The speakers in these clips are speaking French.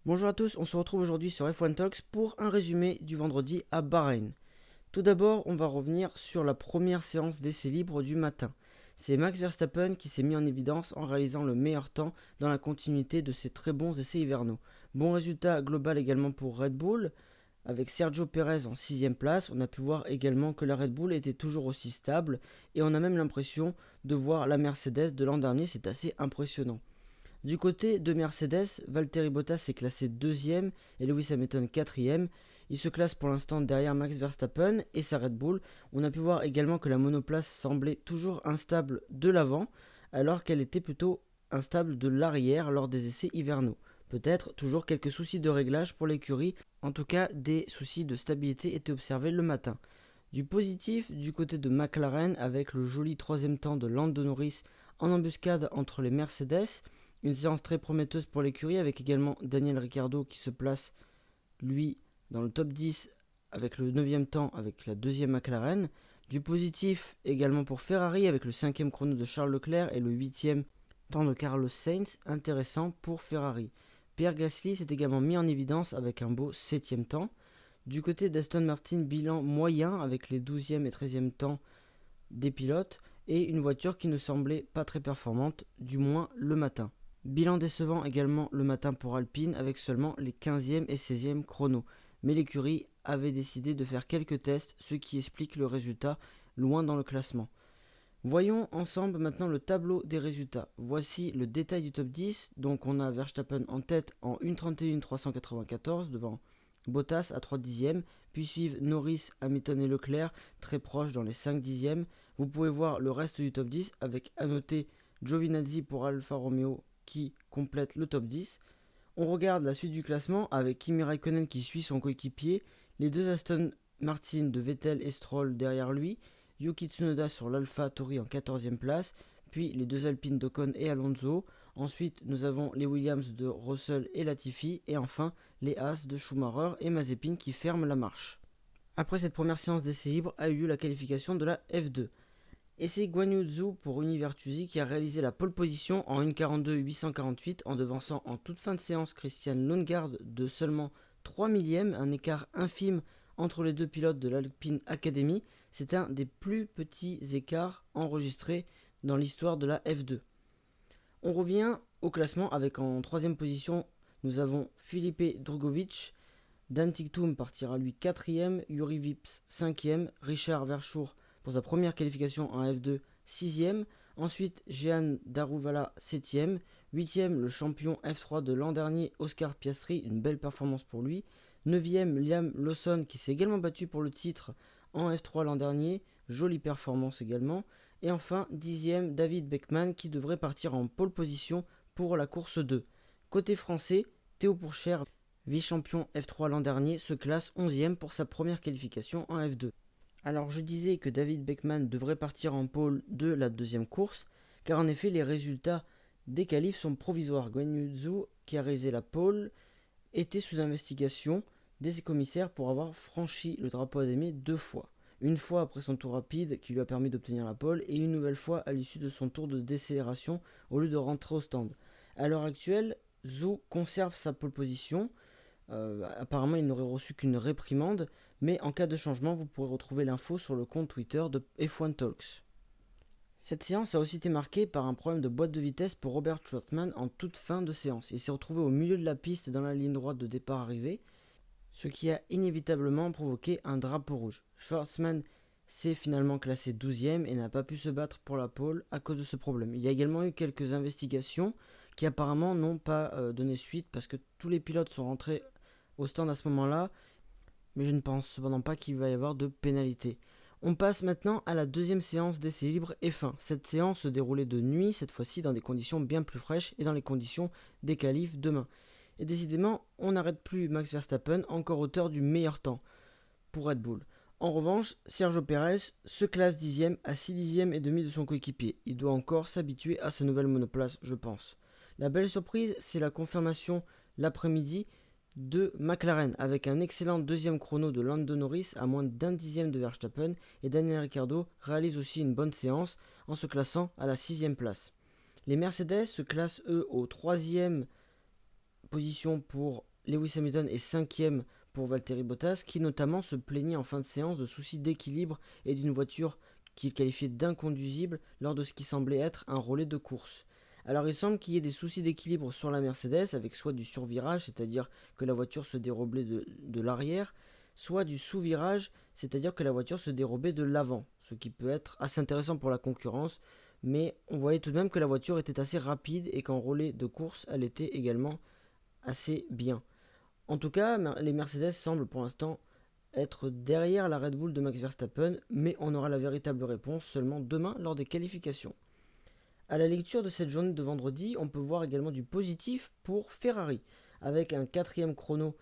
Bonjour à tous, on se retrouve aujourd'hui sur F1 Talks pour un résumé du vendredi à Bahreïn. Tout d'abord, on va revenir sur la première séance d'essais libres du matin. C'est Max Verstappen qui s'est mis en évidence en réalisant le meilleur temps dans la continuité de ses très bons essais hivernaux. Bon résultat global également pour Red Bull, avec Sergio Perez en 6ème place. On a pu voir également que la Red Bull était toujours aussi stable et on a même l'impression de voir la Mercedes de l'an dernier, c'est assez impressionnant. Du côté de Mercedes, Valtteri Bottas est classé deuxième et Lewis Hamilton quatrième. Il se classe pour l'instant derrière Max Verstappen et sa Red Bull. On a pu voir également que la monoplace semblait toujours instable de l'avant, alors qu'elle était plutôt instable de l'arrière lors des essais hivernaux. Peut-être toujours quelques soucis de réglage pour l'écurie, en tout cas des soucis de stabilité étaient observés le matin. Du positif du côté de McLaren avec le joli troisième temps de Lando Norris en embuscade entre les Mercedes. Une séance très prometteuse pour l'écurie avec également Daniel Ricciardo qui se place lui dans le top 10 avec le 9e temps avec la deuxième McLaren. Du positif également pour Ferrari avec le 5e chrono de Charles Leclerc et le 8e temps de Carlos Sainz, intéressant pour Ferrari. Pierre Gasly s'est également mis en évidence avec un beau 7e temps. Du côté d'Aston Martin, bilan moyen avec les 12e et 13e temps des pilotes et une voiture qui ne semblait pas très performante, du moins le matin. Bilan décevant également le matin pour Alpine avec seulement les 15e et 16e chronos. Mais l'écurie avait décidé de faire quelques tests, ce qui explique le résultat loin dans le classement. Voyons ensemble maintenant le tableau des résultats. Voici le détail du top 10. Donc on a Verstappen en tête en 1:31.394 devant Bottas à 3 dixièmes. Puis suivent Norris, Hamilton et Leclerc très proches dans les 5 dixièmes. Vous pouvez voir le reste du top 10 avec à noter Giovinazzi pour Alfa Romeo qui complète le top 10. On regarde la suite du classement avec Kimi Raikkonen qui suit son coéquipier, les deux Aston Martin de Vettel et Stroll derrière lui, Yuki Tsunoda sur l'Alpha Tauri en 14e place, puis les deux Alpines d'Ocon et Alonso. Ensuite, nous avons les Williams de Russell et Latifi, et enfin les Haas de Schumacher et Mazepin qui ferment la marche. Après cette première séance d'essai libre a eu lieu la qualification de la F2. Et c'est Guan Yu Zhou pour Univirtusi qui a réalisé la pole position en 1:42.848 en devançant en toute fin de séance Christian Lundgaard de seulement 3 millièmes, un écart infime entre les deux pilotes de l'Alpine Academy. C'est un des plus petits écarts enregistrés dans l'histoire de la F2. On revient au classement avec en troisième position, nous avons Filipe Drugovich. Dan Ticktum partira lui 4ème, Yuri Vips 5ème, Richard Verschoor pour sa première qualification en F2 6ème, ensuite Jehan Daruvala 7ème, 8ème le champion F3 de l'an dernier Oscar Piastri, une belle performance pour lui, 9ème Liam Lawson qui s'est également battu pour le titre en F3 l'an dernier, jolie performance également, et enfin 10ème David Beckman qui devrait partir en pole position pour la course 2. Côté français, Théo Pourchère, vice-champion F3 l'an dernier, se classe 11ème pour sa première qualification en F2. Alors je disais que David Beckman devrait partir en pole de la deuxième course, car en effet les résultats des qualifs sont provisoires. Guan Yu Zhou, qui a réalisé la pole, était sous investigation des commissaires pour avoir franchi le drapeau adémé 2 fois. Une fois après son tour rapide qui lui a permis d'obtenir la pole et une nouvelle fois à l'issue de son tour de décélération au lieu de rentrer au stand. À l'heure actuelle, Zhou conserve sa pole position. Apparemment, il n'aurait reçu qu'une réprimande, mais en cas de changement, vous pourrez retrouver l'info sur le compte Twitter de F1 Talks. Cette séance a aussi été marquée par un problème de boîte de vitesse pour Robert Schwartzman en toute fin de séance. Il s'est retrouvé au milieu de la piste dans la ligne droite de départ-arrivée, ce qui a inévitablement provoqué un drapeau rouge. Schwartzman s'est finalement classé 12ème et n'a pas pu se battre pour la pole à cause de ce problème. Il y a également eu quelques investigations qui apparemment n'ont pas donné suite parce que tous les pilotes sont rentrés au stand à ce moment-là, mais je ne pense cependant pas qu'il va y avoir de pénalité. On passe maintenant à la deuxième séance d'essai libre F1. Cette séance se déroulait de nuit, cette fois-ci dans des conditions bien plus fraîches et dans les conditions des qualifs demain. Et décidément, on n'arrête plus Max Verstappen, encore auteur du meilleur temps pour Red Bull. En revanche, Sergio Perez se classe 10ème à 6 dixièmes et demi de son coéquipier. Il doit encore s'habituer à sa nouvelle monoplace, je pense. La belle surprise, c'est la confirmation l'après-midi de McLaren avec un excellent deuxième chrono de Lando Norris à moins d'un dixième de Verstappen, et Daniel Ricciardo réalise aussi une bonne séance en se classant à la 6ème place. Les Mercedes se classent eux au 3ème position pour Lewis Hamilton est 5e pour Valtteri Bottas, qui notamment se plaignait en fin de séance de soucis d'équilibre et d'une voiture qu'il qualifiait d'inconduisible lors de ce qui semblait être un relais de course. Alors il semble qu'il y ait des soucis d'équilibre sur la Mercedes, avec soit du survirage, c'est-à-dire que la voiture se dérobait de l'arrière, soit du sous-virage, c'est-à-dire que la voiture se dérobait de l'avant, ce qui peut être assez intéressant pour la concurrence, mais on voyait tout de même que la voiture était assez rapide et qu'en relais de course, elle était également assez bien. En tout cas, les Mercedes semblent pour l'instant être derrière la Red Bull de Max Verstappen, mais on aura la véritable réponse seulement demain lors des qualifications. À la lecture de cette journée de vendredi, on peut voir également du positif pour Ferrari, avec un 4e chrono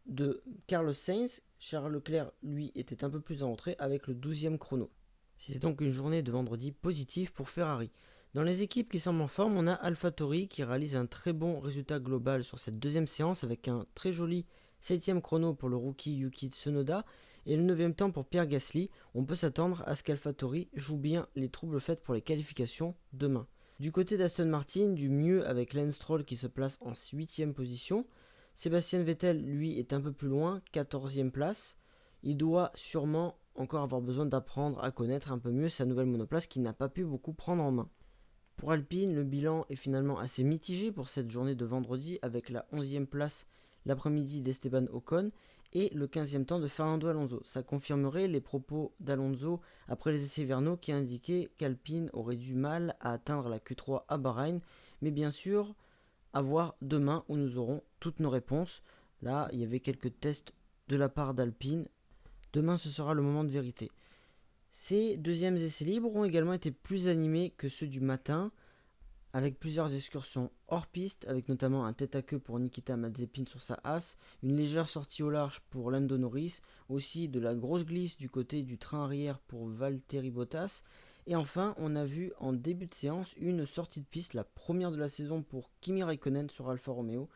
de Carlos Sainz. Charles Leclerc, lui, était un peu plus en retrait avec le 12e chrono. C'est donc une journée de vendredi positive pour Ferrari. Dans les équipes qui semblent en forme, on a AlphaTauri qui réalise un très bon résultat global sur cette deuxième séance avec un très joli 7e chrono pour le rookie Yuki Tsunoda et le 9e temps pour Pierre Gasly. On peut s'attendre à ce qu'AlphaTauri joue bien les troubles faits pour les qualifications demain. Du côté d'Aston Martin, du mieux avec Lance Stroll qui se place en 8e position. Sébastien Vettel, lui, est un peu plus loin, 14e place. Il doit sûrement encore avoir besoin d'apprendre à connaître un peu mieux sa nouvelle monoplace qu'il n'a pas pu beaucoup prendre en main. Pour Alpine, le bilan est finalement assez mitigé pour cette journée de vendredi avec la 11e place l'après-midi d'Esteban Ocon et le 15e temps de Fernando Alonso. Ça confirmerait les propos d'Alonso après les essais hivernaux qui indiquaient qu'Alpine aurait du mal à atteindre la Q3 à Bahreïn, mais bien sûr, à voir demain où nous aurons toutes nos réponses. Là, il y avait quelques tests de la part d'Alpine. Demain, ce sera le moment de vérité. Ces deuxièmes essais libres ont également été plus animés que ceux du matin, avec plusieurs excursions hors piste, avec notamment un tête-à-queue pour Nikita Mazepin sur sa Haas, une légère sortie au large pour Lando Norris, aussi de la grosse glisse du côté du train arrière pour Valtteri Bottas, et enfin on a vu en début de séance une sortie de piste, la première de la saison pour Kimi Raikkonen sur Alfa Romeo,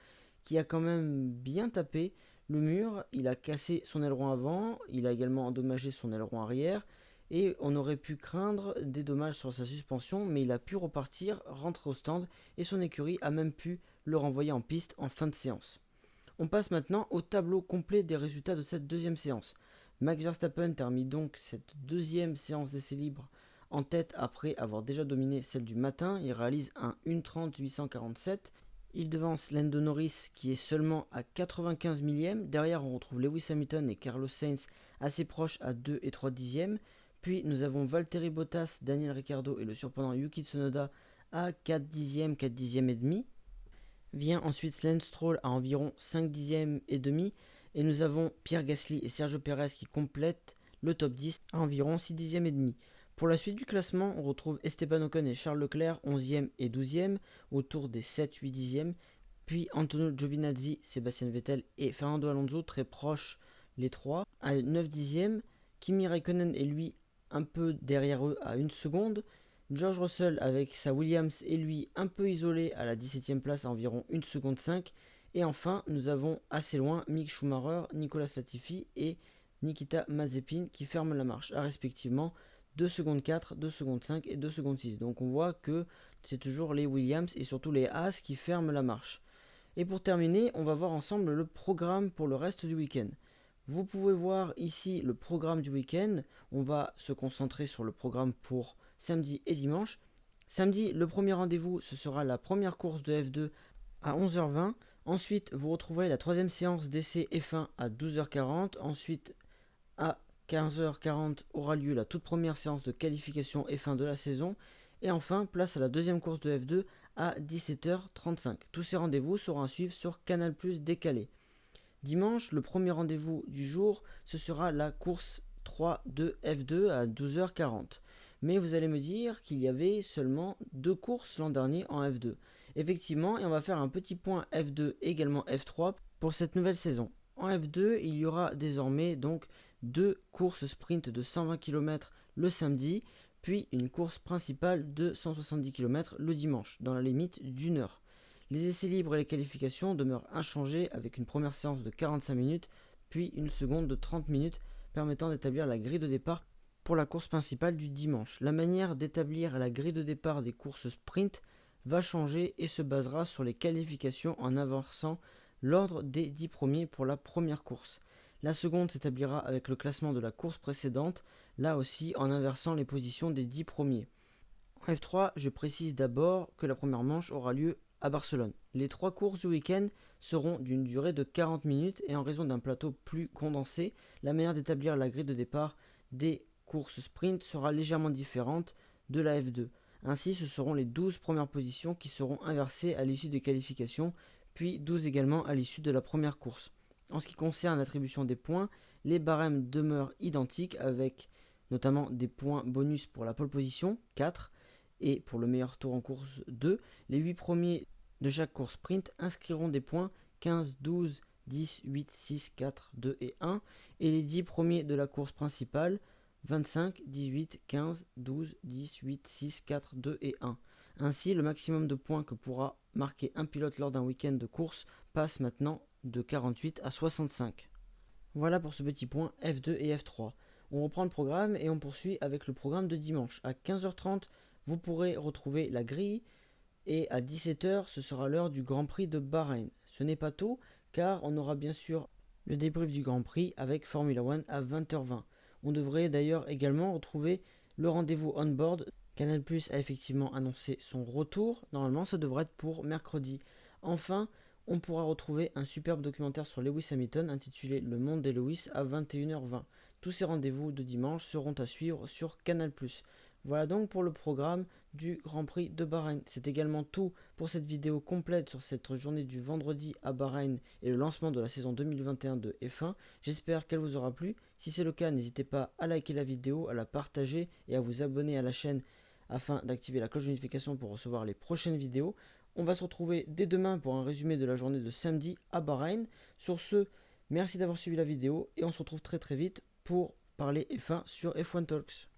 qui a quand même bien tapé le mur, il a cassé son aileron avant, il a également endommagé son aileron arrière, et on aurait pu craindre des dommages sur sa suspension, mais il a pu repartir, rentrer au stand, et son écurie a même pu le renvoyer en piste en fin de séance. On passe maintenant au tableau complet des résultats de cette deuxième séance. Max Verstappen termine donc cette deuxième séance d'essai libre en tête après avoir déjà dominé celle du matin. Il réalise un 1:30.847. Il devance Lando Norris qui est seulement à 95 millièmes. Derrière, on retrouve Lewis Hamilton et Carlos Sainz assez proches à 2 et 3 dixièmes. Puis nous avons Valtteri Bottas, Daniel Ricciardo et le surprenant Yuki Tsunoda à 4 dixièmes, 4 dixièmes et demi. Vient ensuite Lance Stroll à environ 5 dixièmes et demi. Et nous avons Pierre Gasly et Sergio Perez qui complètent le top 10 à environ 6 dixièmes et demi. Pour la suite du classement, on retrouve Esteban Ocon et Charles Leclerc 11e et 12e autour des 7-8 dixièmes. Puis Antonio Giovinazzi, Sébastien Vettel et Fernando Alonso très proches les trois à 9 dixièmes. Kimi Raikkonen est lui un peu derrière eux à 1 seconde. George Russell avec sa Williams est lui un peu isolé à la 17e place à environ 1 seconde 5. Et enfin, nous avons assez loin Mick Schumacher, Nicolas Latifi et Nikita Mazepin qui ferment la marche à respectivement 2 secondes 4, 2 secondes 5 et 2 secondes 6. Donc on voit que c'est toujours les Williams et surtout les Haas qui ferment la marche. Et pour terminer, on va voir ensemble le programme pour le reste du week-end. Vous pouvez voir ici le programme du week-end. On va se concentrer sur le programme pour samedi et dimanche. Samedi, le premier rendez-vous, ce sera la première course de F2 à 11h20. Ensuite, vous retrouverez la troisième séance d'essai F1 à 12h40. Ensuite, à 15h40 aura lieu la toute première séance de qualification F1 de la saison. Et enfin, place à la deuxième course de F2 à 17h35. Tous ces rendez-vous seront à suivre sur Canal+ décalé. Dimanche, le premier rendez-vous du jour, ce sera la course 3 de F2 à 12h40. Mais vous allez me dire qu'il y avait seulement 2 courses l'an dernier en F2. Effectivement, et on va faire un petit point F2 également F3 pour cette nouvelle saison. En F2, il y aura désormais donc 2 courses sprint de 120 km le samedi, puis une course principale de 170 km le dimanche, dans la limite d'1 heure. Les essais libres et les qualifications demeurent inchangés avec une première séance de 45 minutes, puis une seconde de 30 minutes permettant d'établir la grille de départ pour la course principale du dimanche. La manière d'établir la grille de départ des courses sprint va changer et se basera sur les qualifications en avançant l'ordre des 10 premiers pour la première course. La seconde s'établira avec le classement de la course précédente, là aussi en inversant les positions des 10 premiers. En F3, je précise d'abord que la première manche aura lieu à Barcelone. Les 3 courses du week-end seront d'une durée de 40 minutes et en raison d'un plateau plus condensé, la manière d'établir la grille de départ des courses sprint sera légèrement différente de la F2. Ainsi, ce seront les 12 premières positions qui seront inversées à l'issue des qualifications, puis 12 également à l'issue de la première course. En ce qui concerne l'attribution des points, les barèmes demeurent identiques avec notamment des points bonus pour la pole position, 4, et pour le meilleur tour en course 2. Les 8 premiers de chaque course sprint inscriront des points 15, 12, 10, 8, 6, 4, 2 et 1, et les 10 premiers de la course principale 25, 18, 15, 12, 10, 8, 6, 4, 2 et 1. Ainsi, le maximum de points que pourra marquer un pilote lors d'un week-end de course passe maintenant de 48 à 65. Voilà pour ce petit point F2 et F3. On reprend le programme et on poursuit avec le programme de dimanche. À 15h30, vous pourrez retrouver la grille et à 17h, ce sera l'heure du Grand Prix de Bahreïn. Ce n'est pas tôt car on aura bien sûr le débrief du Grand Prix avec Formula One à 20h20. On devrait d'ailleurs également retrouver le rendez-vous on-board. Canal+ a effectivement annoncé son retour. Normalement, ça devrait être pour mercredi. Enfin, on pourra retrouver un superbe documentaire sur Lewis Hamilton intitulé Le Monde des Lewis à 21h20. Tous ces rendez-vous de dimanche seront à suivre sur Canal+. Voilà donc pour le programme du Grand Prix de Bahreïn. C'est également tout pour cette vidéo complète sur cette journée du vendredi à Bahreïn et le lancement de la saison 2021 de F1. J'espère qu'elle vous aura plu. Si c'est le cas, n'hésitez pas à liker la vidéo, à la partager et à vous abonner à la chaîne afin d'activer la cloche de notification pour recevoir les prochaines vidéos. On va se retrouver dès demain pour un résumé de la journée de samedi à Bahreïn. Sur ce, merci d'avoir suivi la vidéo et on se retrouve très vite pour parler F1 sur F1 Talks.